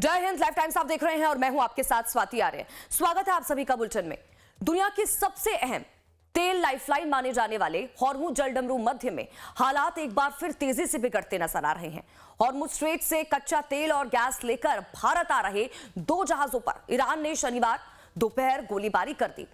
जय Hind. Life times आप देख रहे हैं और मैं हूं आपके साथ स्वाति आर्य। स्वागत है आप सभी का बुलेटिन में। दुनिया की सबसे अहम तेल लाइफलाइन माने जाने वाले हॉर्मुज जलडमरू मध्य में हालात एक बार फिर तेजी से बिगड़ते नजर आ रहे हैं। हॉर्मुज स्ट्रेट से कच्चा तेल और गैस लेकर भारत आ रहे दो जहाजों पर ईरान ने शनिवार दोपहर गोलीबारी कर दी।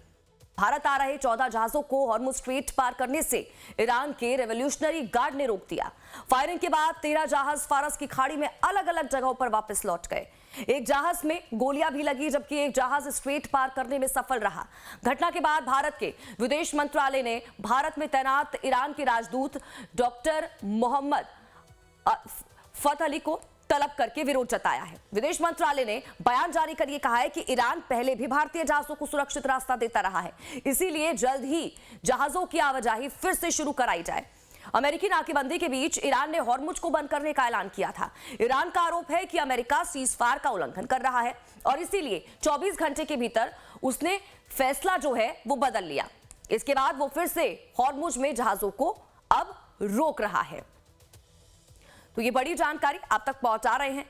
भारत आ रहे 14 जहाजों को हॉर्मुज स्ट्रेट पार करने से ईरान के रेवोल्यूशनरी गार्ड ने रोक दिया। फायरिंग के बाद 13 जहाज फारस की खाड़ी में अलग अलग जगहों पर वापस लौट गए। एक जहाज में गोलियां भी लगी जबकि एक जहाज स्ट्रेट पार करने में सफल रहा। घटना के बाद भारत के विदेश मंत्रालय ने भारत में तैनात ईरान के राजदूत डॉक्टर मोहम्मद फतह अली को तलब करके विरोध जताया है। विदेश मंत्रालय ने बयान जारी कर यह कहा है कि ईरान पहले भी भारतीय जहाजों को सुरक्षित रास्ता देता रहा है, इसीलिए जल्द ही जहाजों की आवाजाही फिर से शुरू कराई जाए। अमेरिकी नाकेबंदी के बीच ईरान ने हॉर्मुज को बंद करने का ऐलान किया था। ईरान का आरोप है कि अमेरिका सीजफायर का उल्लंघन कर रहा है और इसीलिए 24 घंटे के भीतर उसने फैसला जो है वो बदल लिया। इसके बाद वो फिर से हॉर्मुज में जहाजों को अब रोक रहा है। तो ये बड़ी जानकारी आप तक पहुंचा रहे हैं।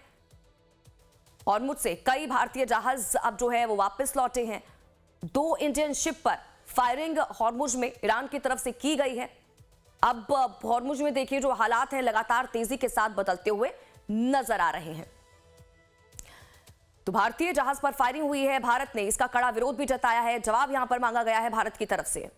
हॉर्मुज से कई भारतीय जहाज अब जो है वो वापस लौटे हैं। 2 इंडियन शिप पर फायरिंग हॉर्मुज में ईरान की तरफ से की गई है। अब हॉर्मुज में देखिए जो हालात हैं लगातार तेजी के साथ बदलते हुए नजर आ रहे हैं। तो भारतीय जहाज पर फायरिंग हुई है। भारत ने इसका कड़ा विरोध भी जताया है। जवाब यहां पर मांगा गया है भारत की तरफ से।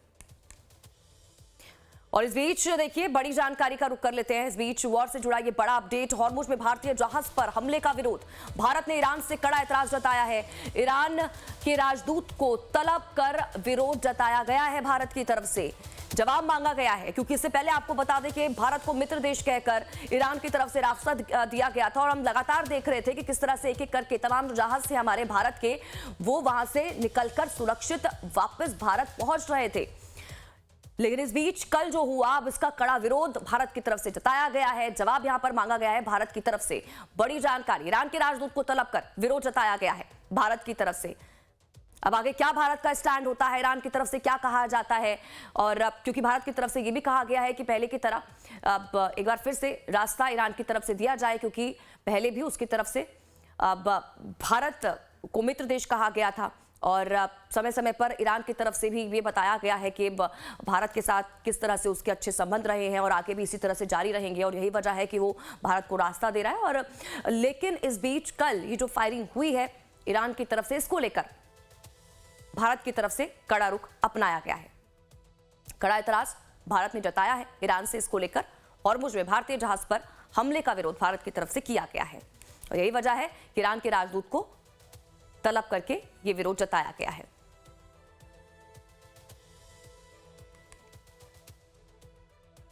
और इस बीच देखिए बड़ी जानकारी का रुख कर लेते हैं। इस बीच वॉर से जुड़ा ये बड़ा अपडेट। हॉर्मुज में भारतीय जहाज पर हमले का विरोध। भारत ने ईरान से कड़ा एतराज जताया है। ईरान के राजदूत को तलब कर विरोध जताया गया है। भारत की तरफ से जवाब मांगा गया है, क्योंकि इससे पहले आपको बता दें कि भारत को मित्र देश कहकर ईरान की तरफ से रास्ता दिया गया था और हम लगातार देख रहे थे कि किस तरह से एक एक करके तमाम जहाज थे हमारे भारत के, वो वहां से निकलकर सुरक्षित वापस भारत पहुंच रहे थे। लेकिन इस बीच कल जो हुआ अब इसका कड़ा विरोध भारत की तरफ से जताया गया है। जवाब यहां पर मांगा गया है भारत की तरफ से। बड़ी जानकारी, ईरान के राजदूत को तलब कर विरोध जताया गया है भारत की तरफ से। अब आगे क्या भारत का स्टैंड होता है, ईरान की तरफ से क्या कहा जाता है, और क्योंकि भारत की तरफ से यह भी कहा गया है कि पहले की तरह अब एक बार फिर से रास्ता ईरान की तरफ से दिया जाए, क्योंकि पहले भी उसकी तरफ से अब भारत को मित्र देश कहा गया था और समय समय पर ईरान की तरफ से भी ये बताया गया है कि भारत के साथ किस तरह से उसके अच्छे संबंध रहे हैं और आगे भी इसी तरह से जारी रहेंगे, और यही वजह है कि वो भारत को रास्ता दे रहा है। और लेकिन इस बीच कल ये जो फायरिंग हुई है ईरान की तरफ से, इसको लेकर भारत की तरफ से कड़ा रुख अपनाया गया है। कड़ा एतराज भारत ने जताया है ईरान से इसको लेकर। हॉर्मुज में भारतीय जहाज पर हमले का विरोध भारत की तरफ से किया गया है और यही वजह है कि ईरान के राजदूत को तलब करके यह विरोध जताया गया है।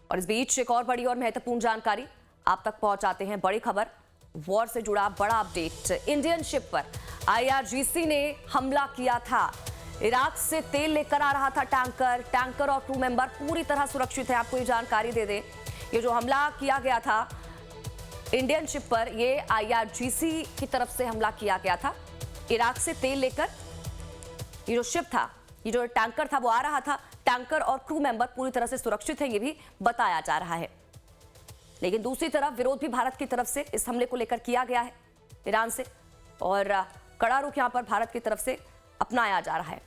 और इस बीच एक और बड़ी और महत्वपूर्ण जानकारी आप तक पहुंचाते हैं। बड़ी खबर, वॉर से जुड़ा बड़ा अपडेट। इंडियन शिप पर आईआरजीसी ने हमला किया था। इराक से तेल लेकर आ रहा था टैंकर और क्रू मेंबर पूरी तरह सुरक्षित है। आपको ये जानकारी दे दें, ये जो हमला किया गया था इंडियन शिप पर, ये आईआरजीसी की तरफ से हमला किया गया था। इराक से तेल लेकर ये जो शिप था, ये जो टैंकर था वो आ रहा था। टैंकर और क्रू मेंबर पूरी तरह से सुरक्षित है, ये भी बताया जा रहा है। लेकिन दूसरी तरफ विरोध भी भारत की तरफ से इस हमले को लेकर किया गया है ईरान से, और कड़ा रुख यहां पर भारत की तरफ से अपनाया जा रहा है।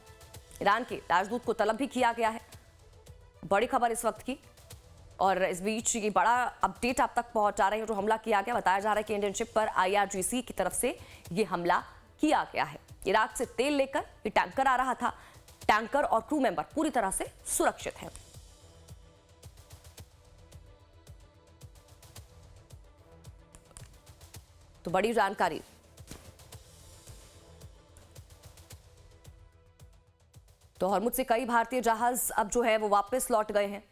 ईरान के राजदूत को तलब भी किया गया है। बड़ी खबर इस वक्त की, और इस बीच ये बड़ा अपडेट आप तक पहुंचा रहे हैं। जो हमला किया गया, बताया जा रहा है कि इंडियन शिप पर आईआरजीसी की तरफ से ये हमला किया गया है। इराक से तेल लेकर ये टैंकर आ रहा था। टैंकर और क्रू मेंबर पूरी तरह से सुरक्षित है। तो बड़ी जानकारी। तो हॉर्मुज से कई भारतीय जहाज अब जो है वो वापस लौट गए हैं।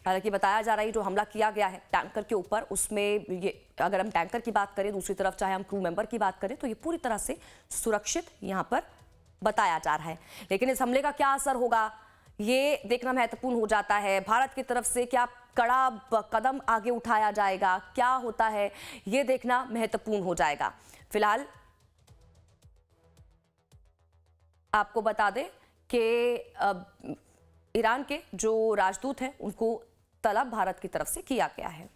हालांकि बताया जा रहा है जो हमला किया गया है टैंकर के ऊपर, उसमें ये अगर हम टैंकर की बात करें, दूसरी तरफ चाहे हम क्रू मेंबर की बात करें, तो ये पूरी तरह से सुरक्षित यहां पर बताया जा रहा है। लेकिन इस हमले का क्या असर होगा ये देखना महत्वपूर्ण हो जाता है। भारत की तरफ से क्या कड़ा कदम आगे उठाया जाएगा, क्या होता है ये देखना महत्वपूर्ण हो जाएगा। फिलहाल आपको बता दें कि ईरान के जो राजदूत हैं उनको तलब भारत की तरफ से किया गया है।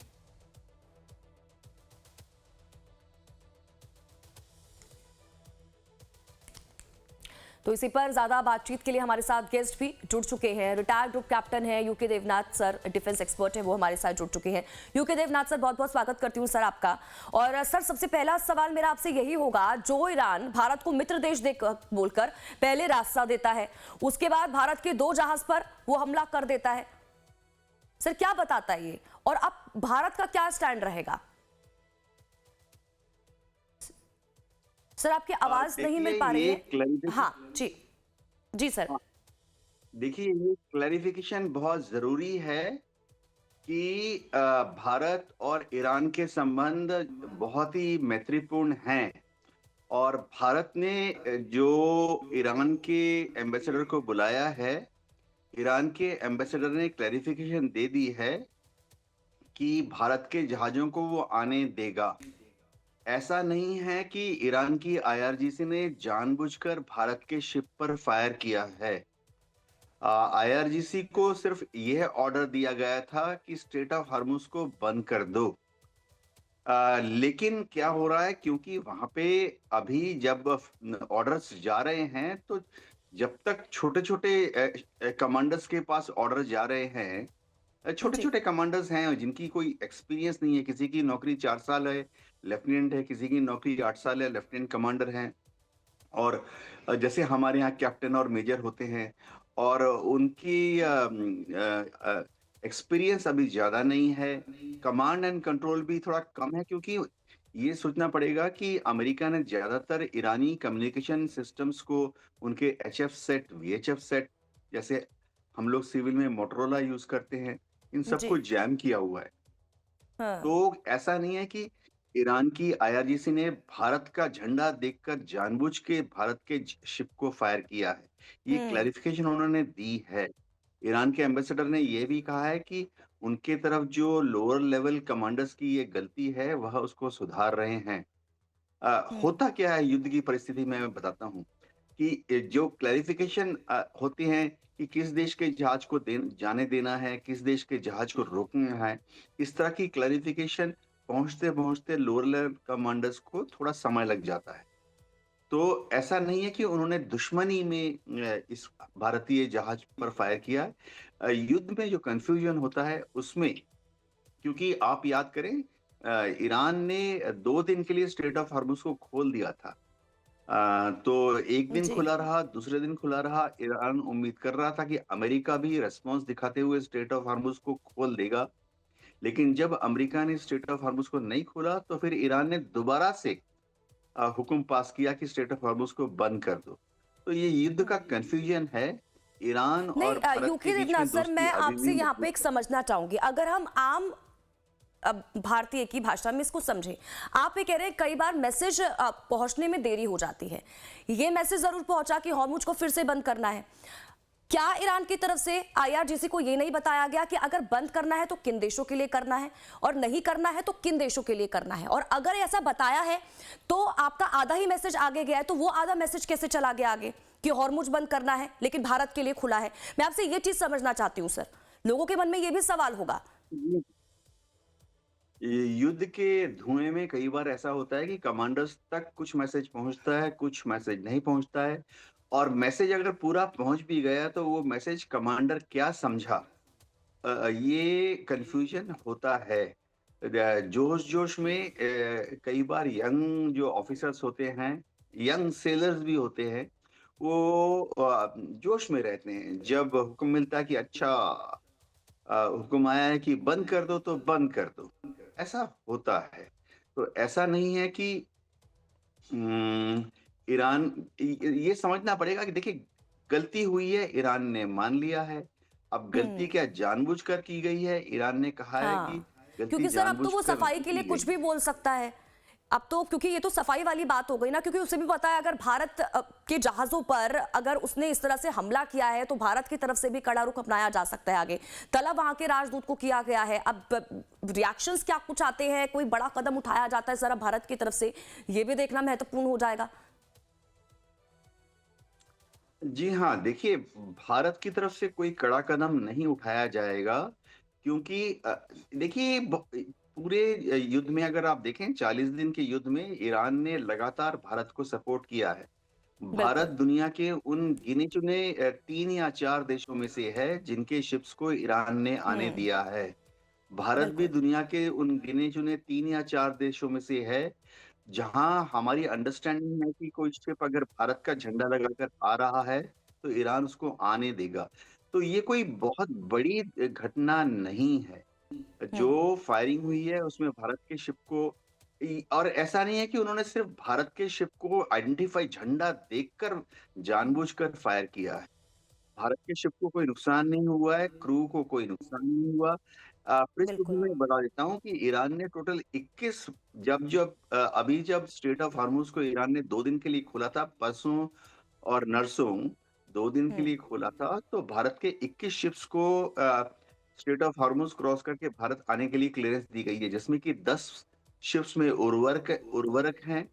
तो इसी पर ज्यादा बातचीत के लिए हमारे साथ गेस्ट भी जुड़ चुके हैं। रिटायर्ड ग्रुप कैप्टन है UK Devnath sir, defence expert है, वो हमारे साथ जुड़ चुके हैं। यूके देवनाथ सर, बहुत बहुत स्वागत करती हूँ सर आपका। और सर, सबसे पहला सवाल मेरा आपसे यही होगा, जो ईरान भारत को मित्र देश बोलकर पहले रास्ता देता है, उसके बाद भारत के 2 जहाज पर वो हमला कर देता है, सर क्या बताता है ये, और अब भारत का क्या स्टैंड रहेगा? सर आपकी आवाज नहीं मिल पा रही है। हाँ जी, जी सर। देखिए, ये क्लैरिफिकेशन बहुत जरूरी है कि भारत और ईरान के संबंध बहुत ही मैत्रीपूर्ण हैं और भारत ने जो ईरान के एम्बेसडर को बुलाया है, ईरान के एम्बेसडर ने क्लैरिफिकेशन दे दी है कि भारत के जहाजों को वो आने देगा। ऐसा नहीं है कि ईरान की आईआरजीसी ने जानबूझकर भारत के शिप पर फायर किया है। आईआरजीसी को सिर्फ यह ऑर्डर दिया गया था कि स्ट्रेट ऑफ हॉर्मुज को बंद कर दो। लेकिन क्या हो रहा है, क्योंकि वहां पे अभी जब ऑर्डर्स जा रहे हैं, तो जब तक छोटे छोटे कमांडर्स के पास ऑर्डर जा रहे हैं, छोटे छोटे कमांडर्स हैं जिनकी कोई एक्सपीरियंस नहीं है, किसी की नौकरी 4 साल है, लेफ्टिनेंट है, किसी की नौकरी 8 साल है, लेफ्टिनेंट कमांडर हैं, और जैसे हमारे यहाँ कैप्टन और मेजर होते हैं, और उनकी एक्सपीरियंस अभी ज्यादा नहीं है, कमांड एंड कंट्रोल भी थोड़ा कम है, क्योंकि ये सोचना पड़ेगा कि अमेरिका ने ज्यादातर ईरानी कम्युनिकेशन सिस्टम्स को, उनके एचएफ सेट, वीएचएफ सेट, जैसे हम लोग सिविल में मोटरोला यूज करते हैं, इन सबको जैम किया हुआ है। हाँ। तो ऐसा नहीं है कि ईरान की आईआरजीसी ने भारत का झंडा देखकर जानबूझ के भारत के शिप को फायर किया है। ये क्लैरिफिकेशन उन्होंने दी है। ईरान के एम्बेसडर ने यह भी कहा है कि उनके तरफ जो लोअर लेवल कमांडर्स की ये गलती है, वह उसको सुधार रहे हैं। होता क्या है युद्ध की परिस्थिति में, मैं बताता हूँ कि जो क्लैरिफिकेशन होती हैं कि किस देश के जहाज को जाने देना है, किस देश के जहाज को रोकना है, इस तरह की क्लैरिफिकेशन पहुंचते पहुंचते लोअर लेवल कमांडर्स को थोड़ा समय लग जाता है। तो ऐसा नहीं है कि उन्होंने दुश्मनी में इस भारतीय जहाज पर फायर किया है। युद्ध में जो कंफ्यूजन होता है उसमें, क्योंकि आप याद करें, ईरान ने 2 दिन के लिए स्ट्रेट ऑफ हॉर्मुज को खोल दिया था। तो एक दिन खुला रहा, दूसरे दिन खुला रहा। ईरान उम्मीद कर रहा था कि अमेरिका भी रेस्पॉन्स दिखाते हुए स्ट्रेट ऑफ हॉर्मुज को खोल देगा, लेकिन जब अमेरिका ने स्ट्रेट ऑफ हॉर्मुज को नहीं खोला, तो फिर ईरान ने दोबारा से हुक्म पास किया कि स्ट्रेट ऑफ हॉर्मुज को बंद कर दो। तो ये युद्ध का कंफ्यूजन है। ईरान और भारत यूके के बीच देवनाथ में सर, मैं दोस्ती अभी आपसे भी यहाँ पे एक समझना चाहूंगी, अगर हम आम भारतीय की भाषा में इसको समझें। आप ये कह रहे हैं कई बार मैसेज पहुंचने में देरी हो जाती है, ये मैसेज जरूर पहुंचा कि हॉर्मुज को फिर से बंद करना है। क्या ईरान की तरफ से आईआरजीसी को ये नहीं बताया गया कि अगर बंद करना है तो किन देशों के लिए करना है, और नहीं करना है तो किन देशों के लिए करना है? और अगर ऐसा बताया है तो आपका आधा ही मैसेज आगे गया है, तो वो आधा मैसेज कैसे चला गया आगे कि हॉर्मुज बंद करना है लेकिन भारत के लिए खुला है? मैं आपसे ये चीज समझना चाहती हूँ सर, लोगों के मन में ये भी सवाल होगा। युद्ध के धुएं में कई बार ऐसा होता है कि कमांडर्स तक कुछ मैसेज पहुंचता है, कुछ मैसेज नहीं पहुंचता है, और मैसेज अगर पूरा पहुंच भी गया तो वो मैसेज कमांडर क्या समझा, ये कंफ्यूजन होता है। जोश जोश में कई बार यंग जो ऑफिसर्स होते हैं, यंग सेलर्स भी होते हैं, वो जोश में रहते हैं। जब हुक्म मिलता है कि अच्छा, हुक्म आया है कि बंद कर दो, तो बंद कर दो, ऐसा होता है। तो ऐसा नहीं है कि ईरान, ये समझना पड़ेगा कि देखिए, गलती हुई है, ईरान ने मान लिया है। अब गलती क्या जानबूझकर की गई है? ईरान ने कहा है कि गलती क्योंकि सर अब तो वो जानबूझकर सफाई के लिए कुछ भी बोल सकता है अब तो, क्योंकि ये तो सफाई वाली बात हो गई ना, क्योंकि उसे भी पता है अगर भारत के जहाजों पर अगर उसने इस तरह से हमला किया है तो भारत की तरफ से भी कड़ा रुख अपनाया जा सकता है आगे। तलब वहां के राजदूत को किया गया है। अब रिएक्शंस क्या कुछ आते हैं, कोई बड़ा कदम उठाया जाता है सर भारत की तरफ से, ये भी देखना महत्वपूर्ण हो जाएगा। जी हाँ, देखिए, भारत की तरफ से कोई कड़ा कदम नहीं उठाया जाएगा, क्योंकि देखिए, पूरे युद्ध में अगर आप देखें, 40 दिन के युद्ध में ईरान ने लगातार भारत को सपोर्ट किया है। भारत बिल्कुल। दुनिया के उन गिने-चुने 3 या 4 देशों में से है जिनके शिप्स को ईरान ने आने हुँ, दिया है। भारत भी बिल्कुल। दुनिया के उन गिने-चुने 3 या 4 देशों में से है, जहाँ हमारी अंडरस्टैंडिंग है कि कोई शिप अगर भारत का झंडा लगाकर आ रहा है, तो ईरान उसको आने देगा। तो ये कोई बहुत बड़ी घटना नहीं है। हुँ, जो फायरिंग हुई है उसमें भारत के शिप को और ऐसा नहीं है कि उन्होंने सिर्फ भारत के शिप को आइडेंटिफाई झंडा देखकर जानबूझकर फायर किया है। भारत के शिप को कोई नुकसान नहीं हुआ है, क्रू को कोई नुकसान नहीं हुआ। पृष्ठभूमि बिल्कुल। में बता देता हूँ कि ईरान ने टोटल 21 अभी जब स्ट्रेट ऑफ हॉर्मुज़ को ईरान ने 2 दिन के लिए खोला था, परसों और नरसों 2 दिन के हुँ, लिए खोला था, तो भारत के 21 शिप्स को स्ट्रेट ऑफ हॉर्मुज़ क्रॉस करके भारत आने के लिए क्लीयरेंस दी गई है, जिसमें कि 10 शिप्स में उर्वरक हैं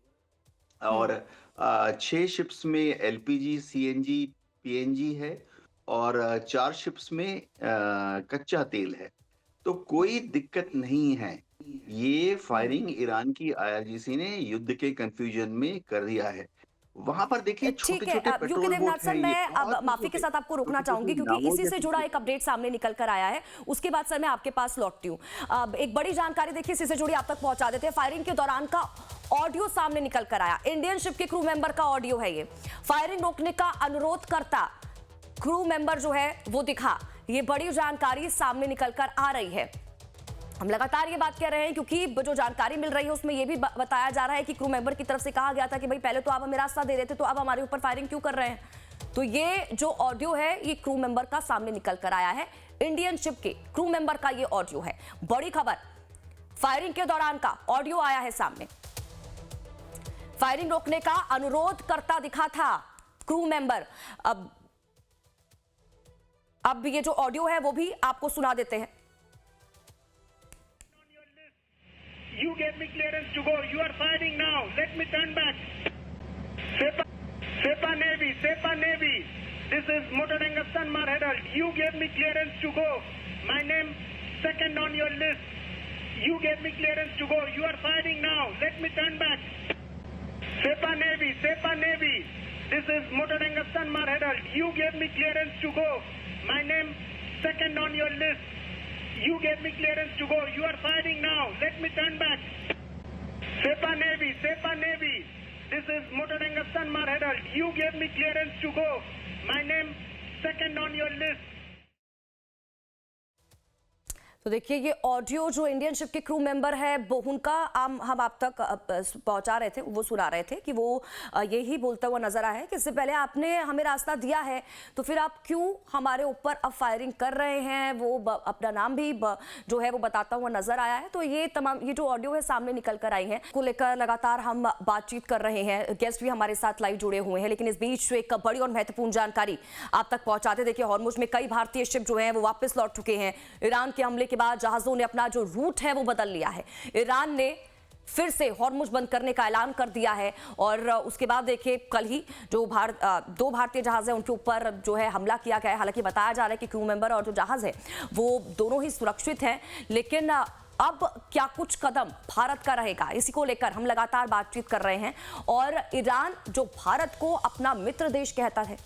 और हुँ। 6 शिप्स में एलपीजी, सीएनजी, पीएनजी है और 4 शिप्स में कच्चा तेल है। तो कोई दिक्कत नहीं है। ये हुँ। फायरिंग ईरान की आईआरजीसी ने युद्ध के कन्फ्यूजन में कर दिया है। वहाँ पर देखिए ठीक है। छोटे-छोटे UK patrol Devnath boat sir, हैं ये, मैं अब बहुत ही माफ़ी के छोटे, साथ आपको रोकना चाहूँगी छोटे-छोटे क्योंकि नावों इसी से जैसे जुड़ा छोटे। एक अपडेट सामने निकल कर आया है। उसके बाद सर मैं आपके पास लौटती हूँ। अब एक बड़ी जानकारी देखिए इसी से जुड़ी आप तक पहुँचा देते हैं। फायरिंग के दौरान का ऑडियो सामने निकल कर आया। इंडियन शिप के क्रू मेंबर का ऑडियो है ये। फायरिंग रोकने का अनुरोध करता क्रू मेंबर जो है वो दिखा। ये बड़ी जानकारी सामने निकल कर आ रही है। हम लगातार ये बात कह रहे हैं क्योंकि जो जानकारी मिल रही है उसमें ये भी बताया जा रहा है कि क्रू मेंबर की तरफ से कहा गया था कि भाई पहले तो आप हमें रास्ता दे रहे थे, तो अब हमारे ऊपर फायरिंग क्यों कर रहे हैं। तो ये जो ऑडियो है ये क्रू मेंबर का सामने निकल कर आया है। इंडियन शिप के क्रू मेंबर का ये ऑडियो है। बड़ी खबर, फायरिंग के दौरान का ऑडियो आया है सामने। फायरिंग रोकने का अनुरोध करता दिखा था क्रू मेंबर। अब ये जो ऑडियो है वो भी आपको सुना देते हैं। You gave me clearance to go. You are firing now. Let me turn back. Sepa Navy, Sepa Navy. This is Motoranga Sanmar Herald. You gave me clearance to go. My name second on your list. You gave me clearance to go. You are firing now. Let me turn back. Sepa Navy, Sepa Navy. This is Motoranga Sanmar Herald. You gave me clearance to go. My name second on your list. You gave me clearance to go. You are firing now. Let me turn back. Sepa Navy, Sepa Navy. This is Motoranga Sanmar Herald. You gave me clearance to go. My name second on your list. तो देखिए ये audio जो Indian ship के crew member है वो उनका हम आप तक पहुंचा रहे थे, वो सुना रहे थे कि वो यही बोलता हुआ नजर आया है कि इससे पहले आपने हमें रास्ता दिया है तो फिर आप क्यों हमारे ऊपर अब फायरिंग कर रहे हैं। वो अपना नाम भी जो है वो बताता हुआ नजर आया है। तो ये तमाम ये जो ऑडियो है सामने निकल कर आई है को लेकर लगातार हम बातचीत कर रहे हैं। गेस्ट भी हमारे साथ लाइव जुड़े हुए हैं, लेकिन इस बीच एक बड़ी और महत्वपूर्ण जानकारी आप तक पहुंचाते। देखिए हॉर्मुज़ में कई भारतीय शिप जो है वो वापस लौट चुके हैं। ईरान के हमले के बाद जहाजों ने अपना जो रूट है वो बदल लिया है। ईरान ने फिर से हॉर्मुज़ बंद करने का ऐलान कर दिया है और उसके बाद देखिए कल ही जो दो भारतीय जहाज हैं उनके ऊपर जो है हमला किया गया है। हालांकि बताया जा रहा है कि क्रू मेंबर और जो जहाज है वो दोनों ही सुरक्षित हैं, लेकिन अब क्या कुछ कदम भारत का रहेगा इसी को लेकर हम लगातार बातचीत कर रहे हैं। और ईरान जो भारत को अपना मित्र देश कहता है,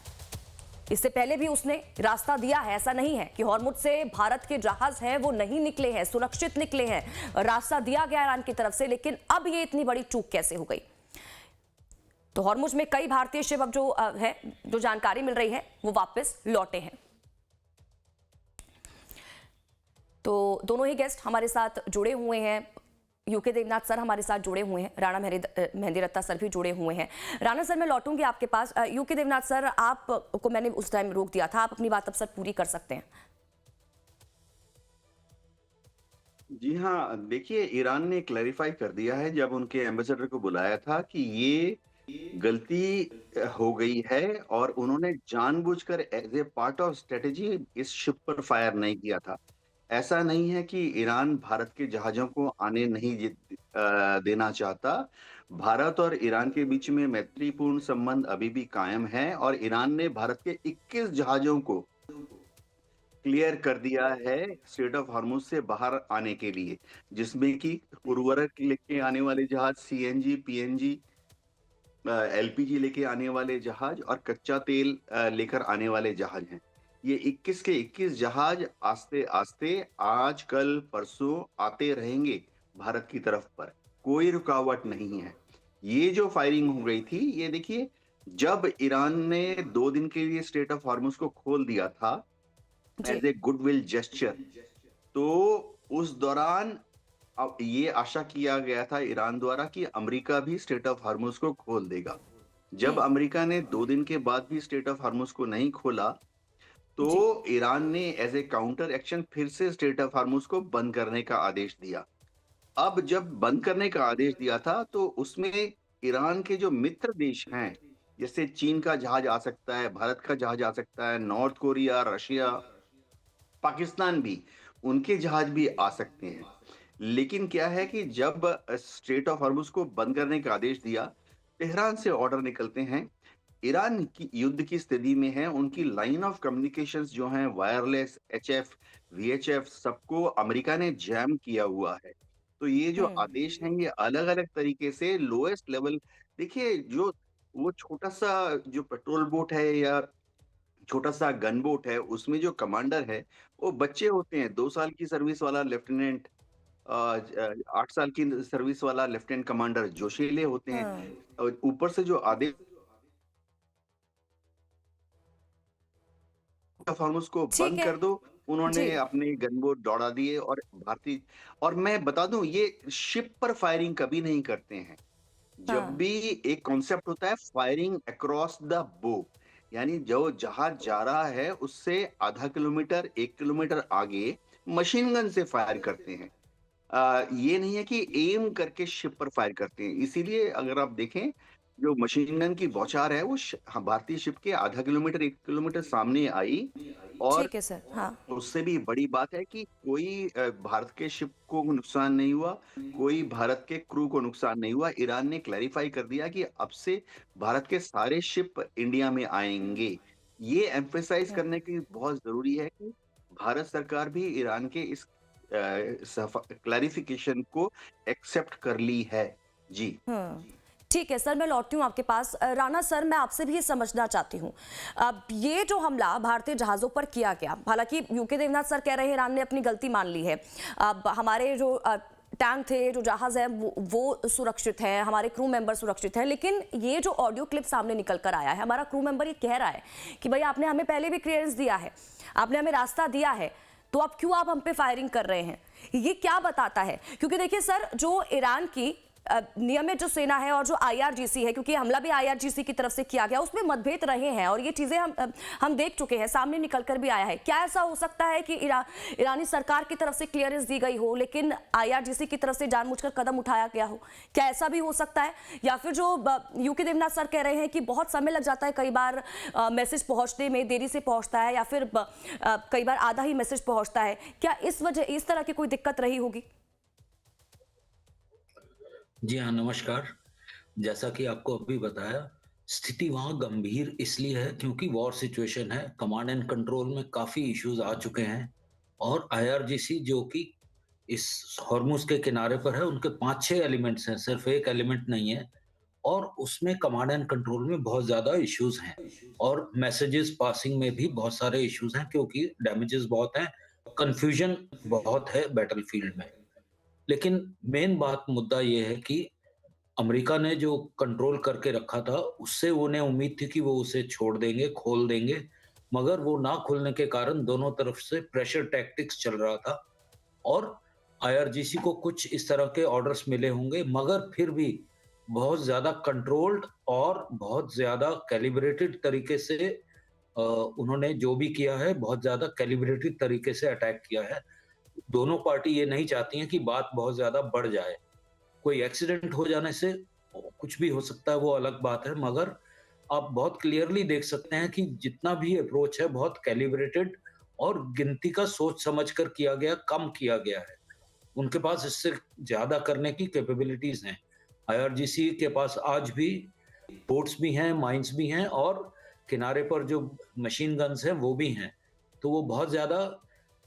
इससे पहले भी उसने रास्ता दिया है। ऐसा नहीं है कि हॉर्मुज़ से भारत के जहाज हैं वो नहीं निकले हैं, सुरक्षित निकले हैं, रास्ता दिया गया ईरान की तरफ से। लेकिन अब ये इतनी बड़ी चूक कैसे हो गई। तो हॉर्मुज़ में कई भारतीय शिप अब जो है जो जानकारी मिल रही है वो वापस लौटे हैं। तो दोनों ही गेस्ट हमारे साथ जुड़े हुए हैं। यूके देवनाथ सर हमारे साथ जुड़े हुए हैं, राणा मेहंदी रत्ता सर भी जुड़े हुए हैं। राणा सर मैं लौटूंगी आपके पास। यूके देवनाथ सर आपको मैंने उस टाइम रोक दिया था, आप अपनी बात अब सर पूरी कर सकते हैं। जी हाँ, देखिए ईरान ने क्लैरिफाई कर दिया है जब उनके एम्बेसडर को बुलाया था कि ये गलती हो गई है और उन्होंने जानबूझकर as a part of strategy इस शिप पर फायर नहीं किया था। ऐसा नहीं है कि ईरान भारत के जहाज़ों को आने नहीं देना चाहता। भारत और ईरान के बीच में मैत्रीपूर्ण संबंध अभी भी कायम है और ईरान ने भारत के 21 जहाज़ों को क्लियर कर दिया है स्ट्रेट ऑफ हॉर्मुज़ से बाहर आने के लिए, जिसमें कि उर्वरक लेके आने वाले जहाज, सीएनजी, पीएनजी, एलपीजी लेके आने वाले जहाज और कच्चा तेल लेकर आने वाले जहाज हैं। ये 21 के 21 जहाज आस्ते आस्ते आज कल परसों आते रहेंगे भारत की तरफ पर, कोई रुकावट नहीं है। ये जो फायरिंग हो गई थी, ये देखिए, जब ईरान ने 2 दिन के लिए स्ट्रेट ऑफ हॉर्मुज को खोल दिया था जी। एज ए गुडविल जेस्चर, तो उस दौरान अब ये आशा किया गया था ईरान द्वारा कि अमेरिका भी स्ट्रेट ऑफ हॉर्मुज को खोल देगा। जब अमेरिका ने 2 दिन के बाद भी स्ट्रेट ऑफ हॉर्मुज को नहीं खोला, तो जी। ईरान ने एज ए काउंटर एक्शन फिर से स्ट्रेट ऑफ हॉर्मुज को बंद करने का आदेश दिया। अब जब बंद करने का आदेश दिया था, तो उसमें ईरान के जो मित्र देश हैं, जैसे चीन का जहाज आ सकता है, भारत का जहाज आ सकता है, नॉर्थ कोरिया, रशिया, पाकिस्तान भी, उनके जहाज भी आ सकते हैं। लेकिन क्या है कि जब स्ट्रेट ऑफ हॉर्मुज को बंद करने का आदेश दिया, तेहरान से ऑर्डर निकलते हैं, ईरान की युद्ध की स्थिति में है, उनकी लाइन ऑफ कम्युनिकेशंस जो हैं, वायरलेस, एचएफ, वीएचएफ, सबको अमेरिका ने जैम किया हुआ है। तो ये जो हम्म। आदेश हैं, ये अलग-अलग तरीके से लोएस्ट लेवल, देखिए, जो वो छोटा-सा जो पेट्रोल बोट है या छोटा-सा गन बोट है, उसमें जो कमांडर है, वो बच्चे होते हैं, 2 साल की सर्विस वाला लेफ्टिनेंट, 8 साल की सर्विस वाला लेफ्टिनेंट कमांडर जोशीले होते हैं। हाँ। और ऊपर से जो आदेश फार्मर्स को ठीक बंद है। कर दो, जी। उन्होंने अपने गनबोट दौड़ा दिए और भारतीय, और मैं बता दूं, ये शिप पर फायरिंग कभी नहीं करते हैं। जब हाँ। भी एक कॉन्सेप्ट होता है फायरिंग अक्रॉस द बो, यानी जो जहाज जा रहा है उससे आधा किलोमीटर 1 किलोमीटर आगे मशीन गन से फायर करते हैं। ये नहीं है कि एम करके शिप पर फायर करते हैं। इसीलिए अगर आप देखें, जो मशीन गन की बौछार है वो हाँ, भारतीय शिप के आधा किलोमीटर 1 किलोमीटर सामने आई, और ठीक है सर। हाँ। उससे भी बड़ी बात है कि कोई भारत के शिप को नुकसान नहीं हुआ, कोई भारत के क्रू को नुकसान नहीं हुआ। ईरान ने क्लैरिफाई कर दिया कि अब से भारत के सारे शिप इंडिया में आएंगे। ये एम्फेसाइज हम्म। करने की बहुत जरूरी है कि भारत सरकार भी ईरान के इस क्लैरिफिकेशन को एक्सेप्ट कर ली है। जी। ठीक है सर, मैं लौटती हूँ आपके पास। राणा सर, मैं आपसे भी ये समझना चाहती हूँ, अब ये जो हमला भारतीय जहाज़ों पर किया गया, हालांकि यूके देवनाथ सर कह रहे हैं ईरान ने अपनी गलती मान ली है, अब हमारे जो टैंक थे, जो जहाज़ है, वो सुरक्षित है, हमारे क्रू मेंबर सुरक्षित हैं, लेकिन ये जो ऑडियो क्लिप सामने निकल कर आया है, हमारा क्रू मेंबर ये कह रहा है कि भाई आपने हमें पहले भी क्लियरेंस दिया है, आपने हमें रास्ता दिया है, तो अब क्यों आप हम पे फायरिंग कर रहे हैं? ये क्या बताता है? क्योंकि देखिए सर, जो ईरान की नियमित जो सेना है और जो आईआरजीसी है, क्योंकि हमला भी आईआरजीसी की तरफ से किया गया, उसमें मतभेद रहे हैं और ये चीजें हम देख चुके हैं, सामने निकल कर भी आया है। क्या ऐसा हो सकता है कि ईरानी सरकार की तरफ से क्लियरेंस दी गई हो, लेकिन आईआरजीसी की तरफ से जानबूझकर कदम उठाया गया हो? क्या ऐसा भी हो सकता है? या फिर जो यूके देवनाथ सर कह रहे हैं कि बहुत समय लग जाता है, कई बार मैसेज पहुंचने में देरी से पहुंचता है, या फिर कई बार आधा ही मैसेज पहुंचता है, क्या इस तरह की कोई दिक्कत रही होगी? जी हाँ, नमस्कार। जैसा कि आपको अभी बताया, स्थिति वहाँ गंभीर इसलिए है क्योंकि वॉर सिचुएशन है, कमांड एंड कंट्रोल में काफ़ी इश्यूज आ चुके हैं और आईआरजीसी जो कि इस हॉर्मुज के किनारे पर है, उनके 5-6 एलिमेंट्स हैं, सिर्फ एक एलिमेंट नहीं है और उसमें कमांड एंड कंट्रोल में बहुत ज़्यादा इश्यूज हैं और मैसेजेस पासिंग में भी बहुत सारे इश्यूज हैं क्योंकि डैमेजेस बहुत हैं, कन्फ्यूजन बहुत है बैटलफील्ड में। लेकिन मेन बात मुद्दा ये है कि अमेरिका ने जो कंट्रोल करके रखा था, उससे उन्हें उम्मीद थी कि वो उसे छोड़ देंगे, खोल देंगे, मगर वो ना खोलने के कारण दोनों तरफ से प्रेशर टैक्टिक्स चल रहा था और आईआरजीसी को कुछ इस तरह के ऑर्डर्स मिले होंगे, मगर फिर भी बहुत ज़्यादा कंट्रोल्ड और बहुत ज़्यादा कैलिब्रेटेड तरीके से उन्होंने जो भी किया है, बहुत ज़्यादा कैलिब्रेटेड तरीके से अटैक किया है। दोनों पार्टी ये नहीं चाहती हैं कि बात बहुत ज़्यादा बढ़ जाए। कोई एक्सीडेंट हो जाने से कुछ भी हो सकता है, वो अलग बात है, मगर आप बहुत क्लियरली देख सकते हैं कि जितना भी अप्रोच है बहुत कैलिब्रेटेड और गिनती का सोच समझ कर किया गया, कम किया गया है। उनके पास इससे ज़्यादा करने की कैपेबिलिटीज़ हैं। आईआरजीसी के पास आज भी बोट्स भी हैं, माइन्स भी हैं और किनारे पर जो मशीन गन्स हैं वो भी हैं। तो वो बहुत ज़्यादा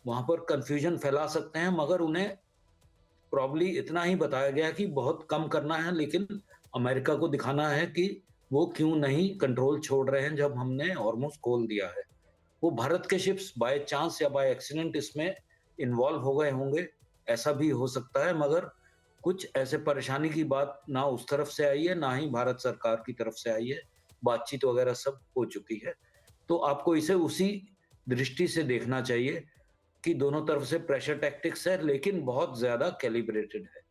वहाँ पर कन्फ्यूजन फैला सकते हैं, मगर उन्हें प्रॉब्ली इतना ही बताया गया कि बहुत कम करना है, लेकिन अमेरिका को दिखाना है कि वो क्यों नहीं कंट्रोल छोड़ रहे हैं जब हमने हॉर्मुज खोल दिया है। वो भारत के शिप्स बाय चांस या बाय एक्सीडेंट इसमें इन्वॉल्व हो गए होंगे, ऐसा भी हो सकता है, मगर कुछ ऐसे परेशानी की बात ना उस तरफ से आई है, ना ही भारत सरकार की तरफ से आई है। बातचीत वगैरह सब हो चुकी है। तो आपको इसे उसी दृष्टि से देखना चाहिए कि दोनों तरफ से प्रेशर टैक्टिक्स है, लेकिन बहुत ज़्यादा कैलिब्रेटेड है।